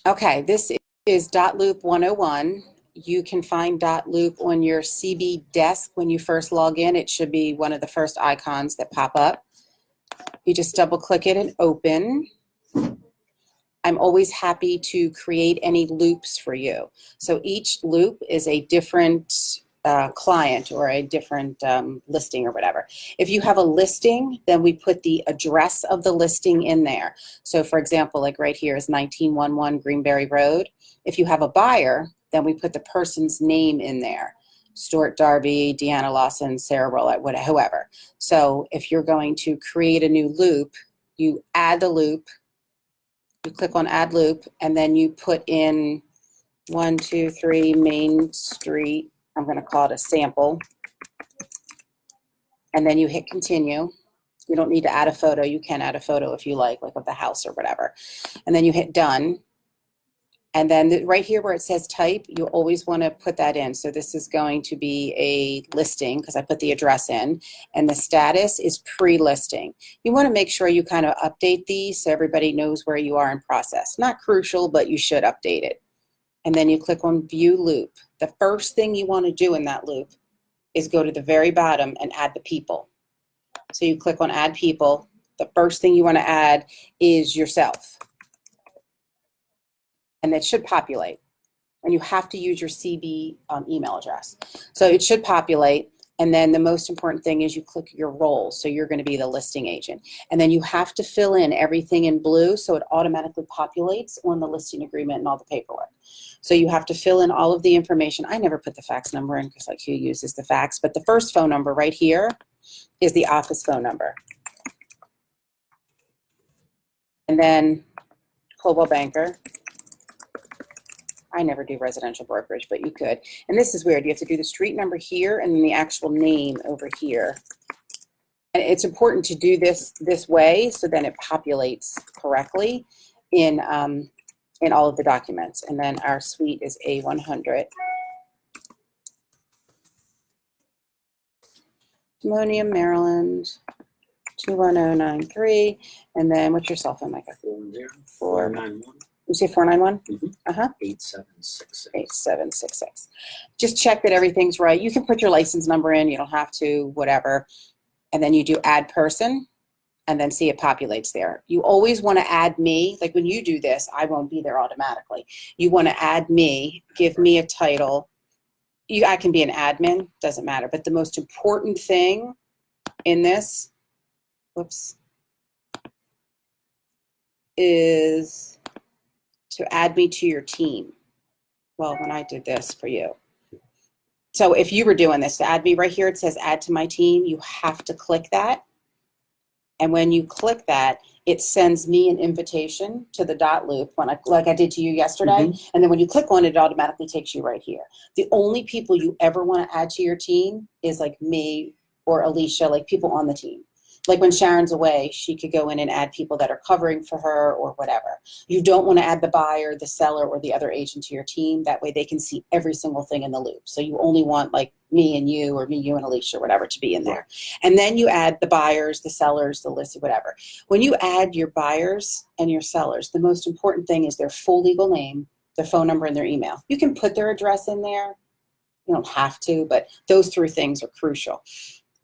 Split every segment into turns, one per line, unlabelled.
Okay, this is DotLoop 101. You can find DotLoop on your CB desk when you first log in. It should be one of the first icons that pop up. You just double click it and open. I'm always happy to create any loops for you. So each loop is a different client or a different listing or whatever. If you have a listing, then we put the address of the listing in there. So for example, like right here is 1911 Greenberry Road. If you have a buyer, then we put the person's name in there. Stuart Darby, Deanna Lawson, Sarah Rowlett, whatever, whoever. So if you're going to create a new loop, you add the loop, you click on add loop, and then you put in 123 Main Street. I'm going to call it a sample. And then you hit continue. You don't need to add a photo. You can add a photo if you like of the house or whatever. And then you hit done. And then right here where it says type, you always want to put that in. So this is going to be a listing because I put the address in, and the status is pre-listing. You want to make sure you kind of update these so everybody knows where you are in process. Not crucial, but you should update it. And then you click on view loop. The first thing you want to do in that loop is go to the very bottom and add the people. So you click on add people. The first thing you want to add is yourself. And it should populate. And you have to use your CB email address. So it should populate. And then the most important thing is you click your role. So you're going to be the listing agent. And then you have to fill in everything in blue so it automatically populates on the listing agreement and all the paperwork. So you have to fill in all of the information. I never put the fax number in because like who uses the fax, but the first phone number right here is the office phone number. And then Coldwell Banker. I never do residential brokerage, but you could. And this is weird. You have to do the street number here and then the actual name over here. And it's important to do this way so then it populates correctly in all of the documents. And then our suite is A100. Timonium, Maryland, 21093. And then what's your cell phone, Micah?
491.
You say 491?
Mm-hmm. 8766.
8766. Just check that everything's right. You can put your license number in. You don't have to, whatever. And then you do add person, and then see it populates there. You always want to add me. Like when you do this, I won't be there automatically. You want to add me, give me a title. I can be an admin, doesn't matter. But the most important thing in this, is to add me to your team. Well, when I did this for you. So if you were doing this, to add me right here, it says add to my team. You have to click that. And when you click that, it sends me an invitation to the DotLoop like I did to you yesterday. Mm-hmm. And then when you click on it, it automatically takes you right here. The only people you ever want to add to your team is like me or Alicia, like people on the team. Like when Sharon's away, she could go in and add people that are covering for her or whatever. You don't want to add the buyer, the seller, or the other agent to your team. That way they can see every single thing in the loop. So you only want like me and you, or me, you and Alicia, or whatever, to be in there. And then you add the buyers, the sellers, the list, whatever. When you add your buyers and your sellers, the most important thing is their full legal name, their phone number, and their email. You can put their address in there. You don't have to, but those three things are crucial.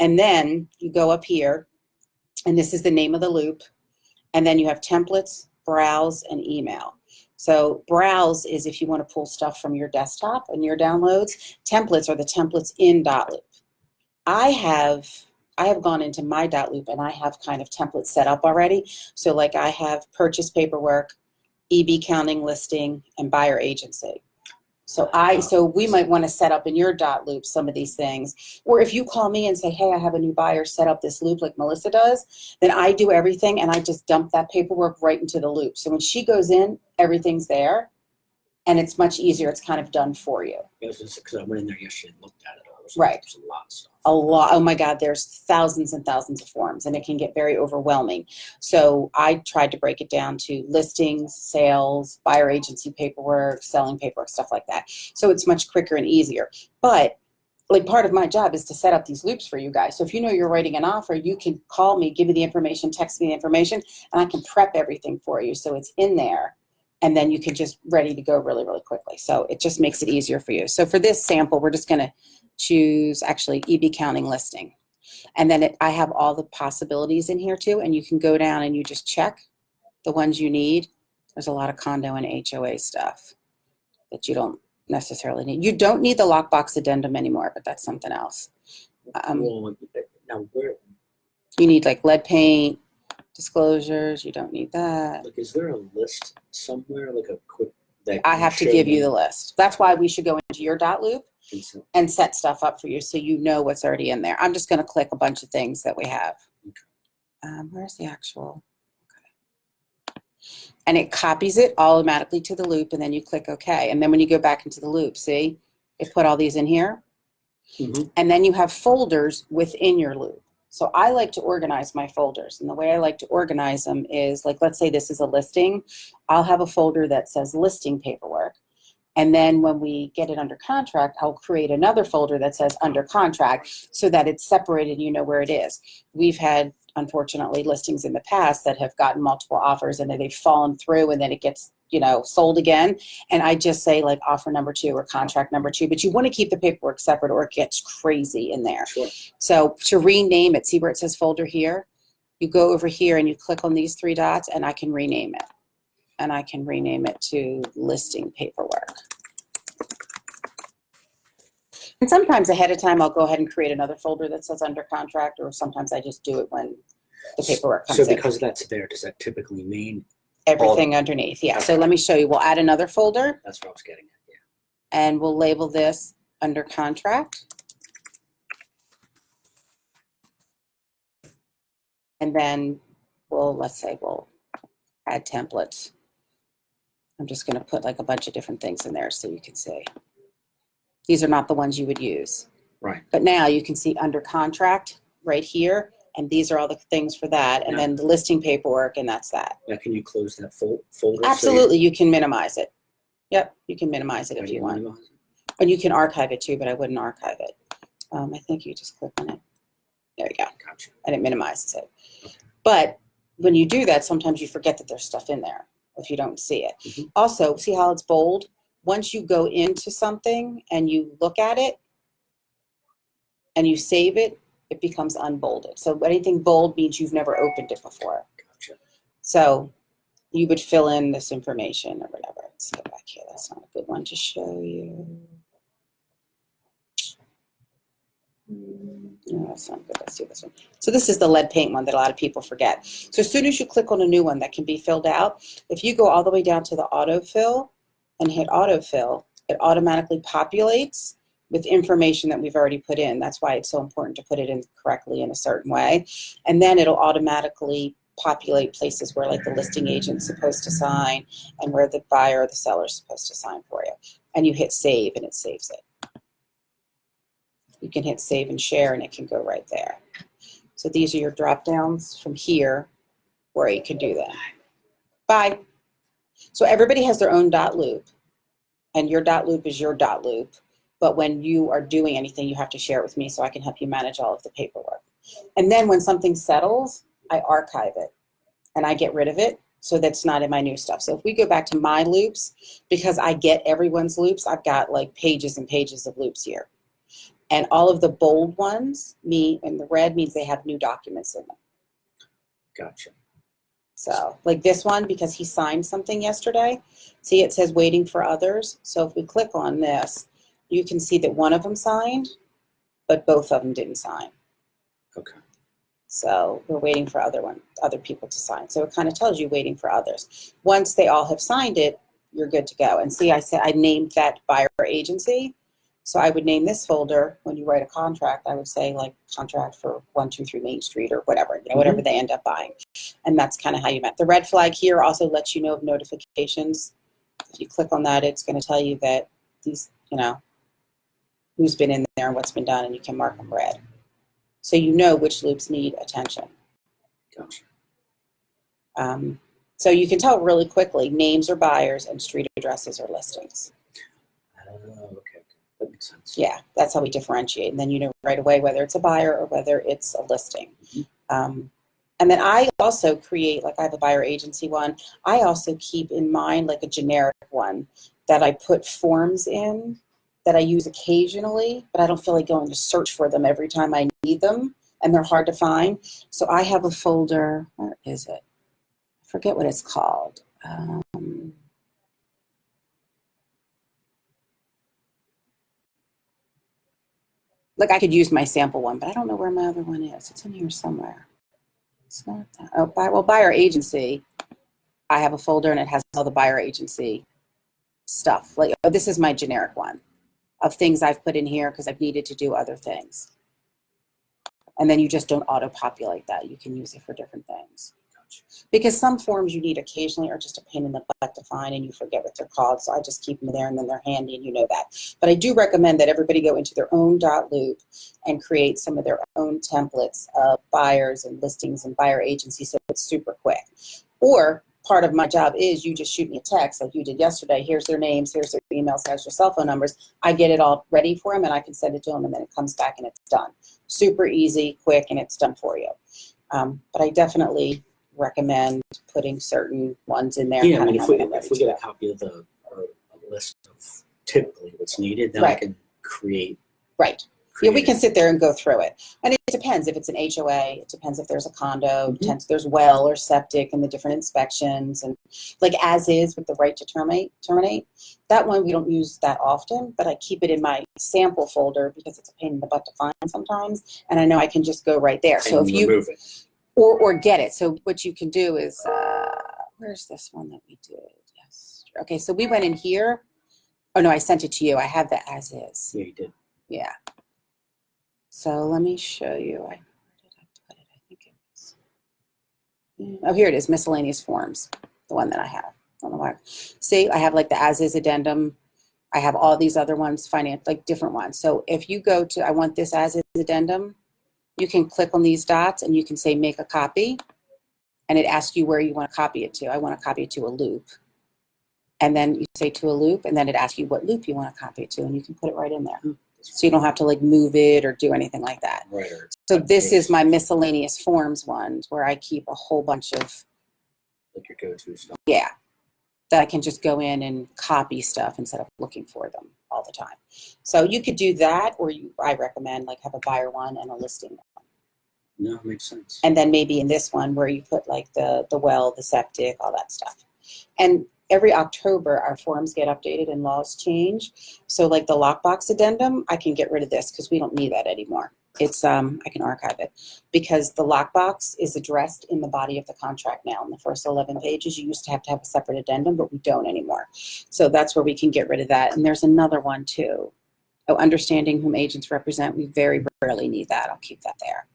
And then you go up here, and this is the name of the loop. And then you have templates, browse, and email. So browse is if you want to pull stuff from your desktop and your downloads. Templates are the templates in DotLoop. I have gone into my DotLoop and I have kind of templates set up already. So like I have purchase paperwork, EB counting listing, and buyer agency. So we might want to set up in your DotLoop some of these things. Or if you call me and say, hey, I have a new buyer, set up this loop like Melissa does, then I do everything and I just dump that paperwork right into the loop. So when she goes in, everything's there and it's much easier. It's kind of done for you.
Yeah, because I went in there yesterday and looked at it all.
Right.
There's a lot of stuff.
A lot. Oh my God, there's thousands and thousands of forms and it can get very overwhelming. So I tried to break it down to listings, sales, buyer agency paperwork, selling paperwork, stuff like that. So it's much quicker and easier. But like part of my job is to set up these loops for you guys. So if you know you're writing an offer, you can call me, give me the information, text me the information, and I can prep everything for you. So it's in there and then you can just ready to go really, really quickly. So it just makes it easier for you. So for this sample, we're just going to choose actually EB counting listing. And then I have all the possibilities in here too, and you can go down and you just check the ones you need. There's a lot of condo and HOA stuff that you don't necessarily need. You don't need the lockbox addendum anymore, but that's something else.
Well, now where,
You need like lead paint, disclosures. You don't need that.
like, is there a list somewhere, like a quick? That
I
can
have to
show
give you
me?
the list. That's why we should go into your .loop
And so-
and set stuff up for you so you know what's already in there. I'm just going to click a bunch of things that we have. Where's the actual? Okay. And it copies it automatically to the loop, and then you click OK. And then when you go back into the loop, see, it put all these in here.
Mhm.
And then you have folders within your loop. So I like to organize my folders. And the way I like to organize them is, like, let's say this is a listing. I'll have a folder that says listing paperwork. And then when we get it under contract, I'll create another folder that says under contract so that it's separated, you know where it is. We've had, unfortunately, listings in the past that have gotten multiple offers and then they've fallen through and then it gets, you know, sold again. And I just say like offer number 2 or contract number 2, but you want to keep the paperwork separate or it gets crazy in there.
Sure.
So to rename it, see where it says folder here? You go over here and you click on these 3 dots and I can rename it. And I can rename it to listing paperwork. And sometimes ahead of time, I'll go ahead and create another folder that says under contract, or sometimes I just do it when the paperwork comes
So
in.
because that's there, does that typically mean?
Everything underneath, yeah. So let me show you. We'll add another folder,
That's what I was getting at, yeah.
and we'll label this under contract. And then let's say we'll add templates. I'm just going to put like a bunch of different things in there so you can see. These are not the ones you would use.
Right.
But now you can see under contract right here, and these are all the things for that, and
Yeah.
then the listing paperwork, and that's that.
Now, can you close that folder?
Absolutely, you can minimize it. Yep, you can minimize it
So
if
you
you want.
minimize it?
And you can archive it too, but I wouldn't archive it. I think you just click on it. There you go.
Gotcha.
And it minimizes it.
Okay.
But when you do that, sometimes you forget that there's stuff in there if you don't see it.
Mhm.
Also, see how it's bold? Once you go into something and you look at it and you save it, it becomes unbolded. So anything bold means you've never opened it before.
Gotcha.
So you would fill in this information or whatever. Let's go back here. That's not a good one to show you. No, that's not good. Let's do this one. So this is the lead paint one that a lot of people forget. So as soon as you click on a new one that can be filled out, if you go all the way down to the autofill and hit autofill, it automatically populates with information that we've already put in. That's why it's so important to put it in correctly in a certain way. And then it'll automatically populate places where like the listing agent's supposed to sign and where the buyer or the seller is supposed to sign for you. And you hit save and it saves it. You can hit save and share and it can go right there. So these are your drop downs from here where you can do that. Bye. So everybody has their own .loop and your .loop is your .loop. But when you are doing anything, you have to share it with me so I can help you manage all of the paperwork. And then when something settles, I archive it and I get rid of it so that's not in my new stuff. So if we go back to my loops, because I get everyone's loops, I've got like pages and pages of loops here. And all of the bold ones, and the red means they have new documents in them.
Gotcha.
So like this one, because he signed something yesterday, see it says waiting for others. So if we click on this, you can see that one of them signed, but both of them didn't sign.
Okay.
So we're waiting for other people to sign. So it kind of tells you waiting for others. Once they all have signed it, you're good to go. And see, I said I named that buyer agency. So I would name this folder when you write a contract. I would say like contract for 123 Main Street or whatever, you know, whatever they end up buying. And that's kind of how you met. The red flag here also lets you know of notifications. If you click on that, it's going to tell you that these, you know, who's been in there and what's been done, and you can mark them red. So you know which loops need attention.
Gotcha.
So you can tell really quickly names are buyers and street addresses are listings.
Okay. That makes sense.
Yeah, that's how we differentiate. And then you know right away whether it's a buyer or whether it's a listing. And And then I also create, like I have a buyer agency one. I also keep in mind like a generic one that I put forms in that I use occasionally, but I don't feel like going to search for them every time I need them, and they're hard to find. So I have a folder, where is it? I forget what it's called. Like I could use my sample one, but I don't know where my other one is. It's in here somewhere. It's not that. Oh, well, buyer agency. I have a folder and it has all the buyer agency stuff. Like, oh, this is my generic one of things I've put in here because I've needed to do other things. And then you just don't auto-populate that. You can use it for different things. Because some forms you need occasionally are just a pain in the butt to find and you forget what they're called. So I just keep them there and then they're handy and you know that. But I do recommend that everybody go into their own DotLoop and create some of their own templates of buyers and listings and buyer agencies so it's super quick. Or part of my job is you just shoot me a text like you did yesterday. Here's their names, here's their emails, here's their cell phone numbers. I get it all ready for them and I can send it to them and then it comes back and it's done. Super easy, quick, and it's done for you. But I definitely recommend putting certain ones in there.
Yeah, I mean, if we get a copy of or a list of typically what's needed, then I can create.
Right. Yeah, we can sit there and go through it. And it depends if it's an HOA, it depends if there's a condo, it depends if there's well or septic and the different inspections. And like as is with the right to terminate, that one we don't use that often, but I keep it in my sample folder because it's a pain in the butt to find sometimes. And I know I can just go right there. So if you remove it. Or get it. So what you can do is, where's this one that we did? Yes. Okay, so we went in here. Oh, no, I sent it to you. I have the as is.
Yeah, you did.
Yeah. So let me show you. Where did I put it? I think it was. Oh, here it is, miscellaneous forms, the one that I have. I don't know why. See, I have like the as is addendum. I have all these other ones, like different ones. So if you go to, I want this as is addendum, you can click on these dots and you can say make a copy and it asks you where you want to copy it to. I want to copy it to a loop. And then you say to a loop and then it asks you what loop you want to copy it to and you can put it right in there. So you don't have to like move it or do anything like that.
Right.
So this is my miscellaneous forms ones where I keep a whole bunch of
like your go-to stuff.
Yeah. That I can just go in and copy stuff instead of looking for them all the time. So you could do that, or I recommend like have a buyer one and a listing one.
No, it makes sense.
And then maybe in this one where you put like the well, the septic, all that stuff. And every October our forms get updated and laws change. So like the lockbox addendum, I can get rid of this because we don't need that anymore. It's I can archive it because the lockbox is addressed in the body of the contract now. In the first 11 pages, you used to have a separate addendum, but we don't anymore. So that's where we can get rid of that. And there's another one too. Oh, understanding whom agents represent. We very rarely need that. I'll keep that there.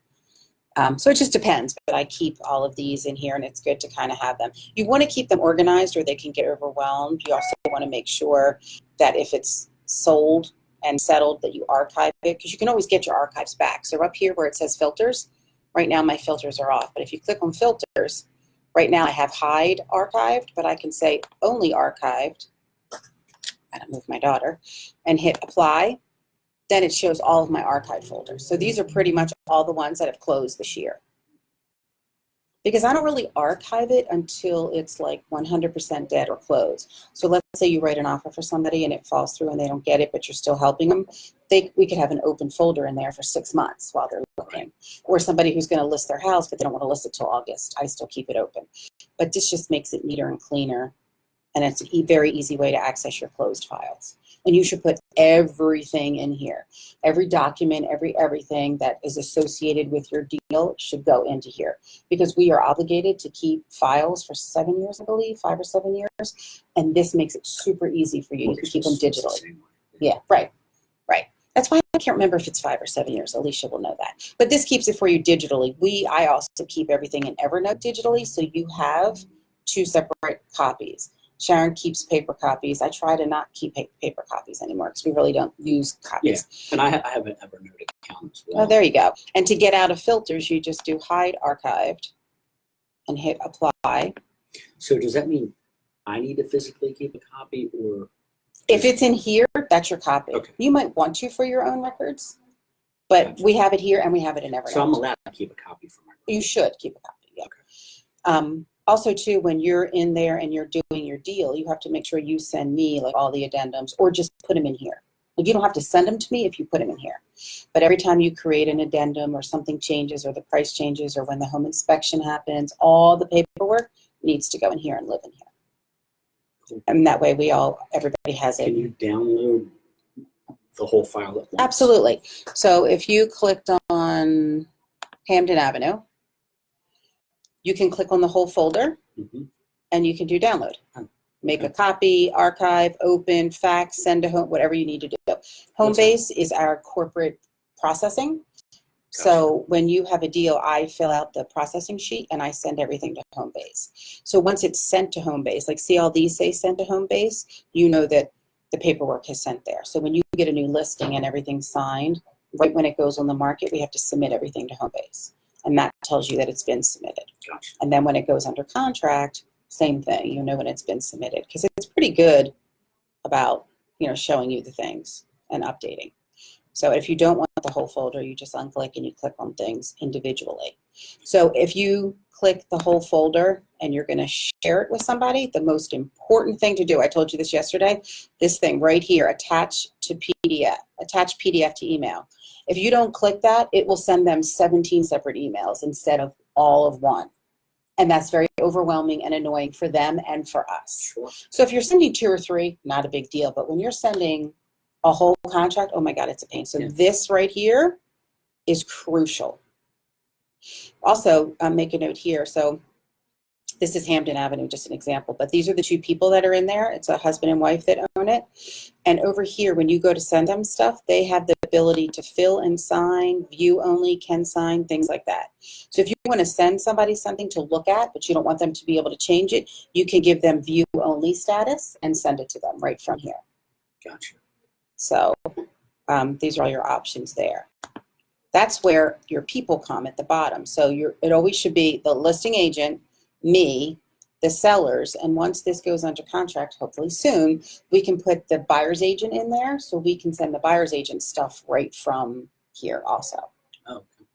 So it just depends, but I keep all of these in here and it's good to kind of have them. You want to keep them organized or they can get overwhelmed. You also want to make sure that if it's sold and settled that you archive it because you can always get your archives back. So up here where it says filters, right now my filters are off. But if you click on filters, right now I have hide archived, but I can say only archived. I don't move my daughter and hit apply. Then it shows all of my archive folders. So these are pretty much all the ones that have closed this year. Because I don't really archive it until it's like 100% dead or closed. So let's say you write an offer for somebody and it falls through and they don't get it, but you're still helping them. We could have an open folder in there for 6 months while they're looking. Or somebody who's going to list their house, but they don't want to list it till August. I still keep it open. But this just makes it neater and cleaner. And it's a very easy way to access your closed files. And you should put everything in here. Every document, everything that is associated with your deal should go into here. Because we are obligated to keep files for 7 years, I believe, 5 or 7 years. And this makes it super easy for you. You can keep them digitally. Yeah, right. That's why I can't remember if it's 5 or 7 years. Alicia will know that. But this keeps it for you digitally. I also keep everything in Evernote digitally. So you have 2 separate copies. Sharon keeps paper copies. I try to not keep paper copies anymore because we really don't use copies.
Yeah, and I have an Evernote account as well.
Oh, there you go. And to get out of filters, you just do hide archived and hit apply.
So does that mean I need to physically keep a copy or?
If it's in here, that's your copy.
Okay.
You might want to for your own records, but
Gotcha.
we have it here and we have it in Evernote.
So I'm allowed to keep a copy for my records.
You should keep a copy, yeah. Also, too, when you're in there and you're doing your deal, you have to make sure you send me like all the addendums, or just put them in here. Like, you don't have to send them to me if you put them in here. But every time you create an addendum or something changes or the price changes or when the home inspection happens, all the paperwork needs to go in here and live in here. And that way everybody has it.
Can you download the whole file at once?
Absolutely. So if you clicked on Hampden Avenue, you can click on the whole folder and you can do download. Make a copy, archive, open, fax, send to home, whatever you need to do. Homebase is our corporate processing. So when you have a deal, I fill out the processing sheet and I send everything to Homebase. So once it's sent to Homebase, like see all these say send to Homebase, you know that the paperwork is sent there. So when you get a new listing and everything's signed, right when it goes on the market, we have to submit everything to Homebase. And that tells you that it's been submitted.
Gotcha.
And then when it goes under contract, same thing, you know when it's been submitted, because it's pretty good about, showing you the things and updating. So if you don't want the whole folder, you just unclick and you click on things individually. So if you click the whole folder and you're going to share it with somebody, the most important thing to do, I told you this yesterday, this thing right here, attach PDF to email. If you don't click that, it will send them 17 separate emails instead of all of one. And that's very overwhelming and annoying for them and for us.
Sure.
So if you're sending 2 or 3, not a big deal. But when you're sending a whole contract, oh my God, it's a pain. So this right here is crucial. Also, make a note here. So this is Hampden Avenue, just an example. But these are the 2 people that are in there. It's a husband and wife that own it. And over here, when you go to send them stuff, they have the ability to fill and sign, view only, can sign, things like that. So if you want to send somebody something to look at, but you don't want them to be able to change it, you can give them view only status and send it to them right from here.
Gotcha.
So these are all your options there. That's where your people come at the bottom. So it always should be the listing agent, me, the sellers, and once this goes under contract, hopefully soon, we can put the buyer's agent in there, so we can send the buyer's agent stuff right from here also.
Oh, okay.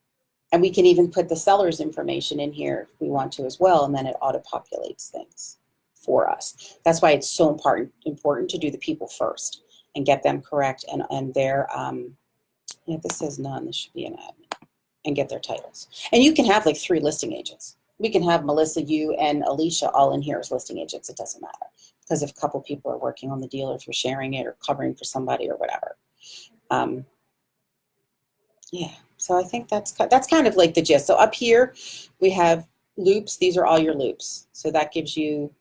And we can even put the seller's information in here if we want to as well, and then it auto-populates things for us. That's why it's so important to do the people first and get them correct, and their, this says none, this should be an admin, and get their titles. And you can have like 3 listing agents. We can have Melissa, you, and Alicia all in here as listing agents. It doesn't matter, because if a couple people are working on the deal, or if you're sharing it or covering for somebody or whatever. So I think that's kind of like the gist. So up here we have loops. These are all your loops. So that gives you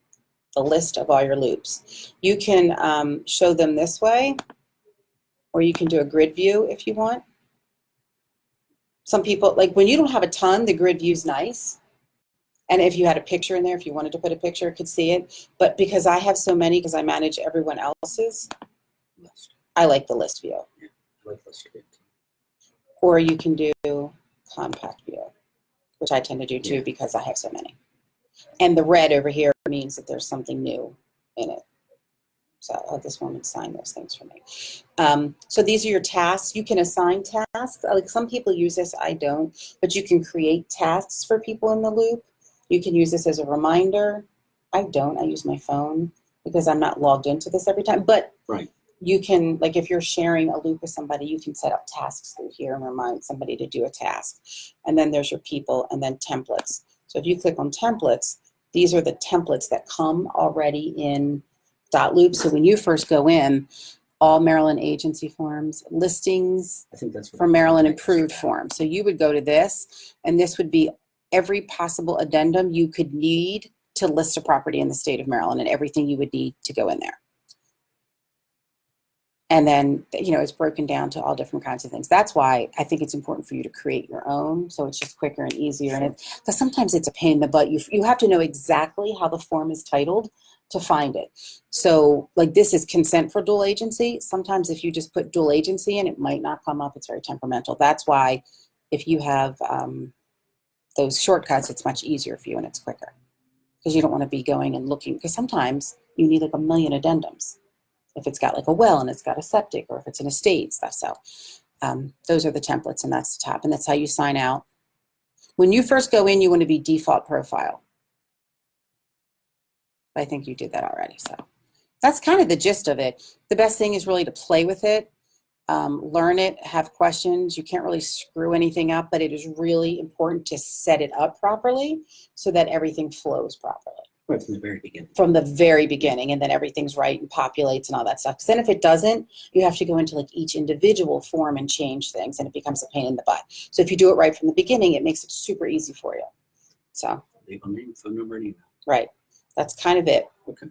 the list of all your loops. You can show them this way, or you can do a grid view if you want. Some people, like when you don't have a ton, the grid view's nice. And if you had a picture in there, if you wanted to put a picture, could see it. But because I have so many, because I manage everyone else's, I like the list view.
Yeah, I like list view.
Or you can do compact view, which I tend to do too because I have so many. And the red over here means that there's something new in it. So I'll have this woman sign those things for me. So these are your tasks. You can assign tasks. Like some people use this, I don't. But you can create tasks for people in the loop. You can use this as a reminder. I don't. I use my phone because I'm not logged into this every time. But you can, like if you're sharing a loop with somebody, you can set up tasks through here and remind somebody to do a task. And then there's your people and then templates. So if you click on templates, these are the templates that come already in DotLoop. So when you first go in, all Maryland agency forms, listings for Maryland approved forms. So you would go to this, and this would be every possible addendum you could need to list a property in the state of Maryland and everything you would need to go in there. And then, it's broken down to all different kinds of things. That's why I think it's important for you to create your own, so it's just quicker and easier. And because sometimes it's a pain in the butt. You have to know exactly how the form is titled to find it. So like this is consent for dual agency. Sometimes if you just put dual agency in, it might not come up. It's very temperamental. That's why if you have those shortcuts, it's much easier for you and it's quicker. Because you don't want to be going and looking, because sometimes you need like a million addendums. If it's got like a well and it's got a septic, or if it's an estate stuff. So those are the templates, and that's the top, and that's how you sign out. When you first go in, you want to be default profile. I think you did that already. So that's kind of the gist of it. The best thing is really to play with it, learn it, have questions. You can't really screw anything up, but it is really important to set it up properly so that everything flows properly.
Right from the very beginning.
From the very beginning, and then everything's right and populates and all that stuff. Because then if it doesn't, you have to go into like each individual form and change things, and it becomes a pain in the butt. So if you do it right from the beginning, it makes it super easy for you. So
Legal name, phone number, and email.
right. That's kind of it.
Okay.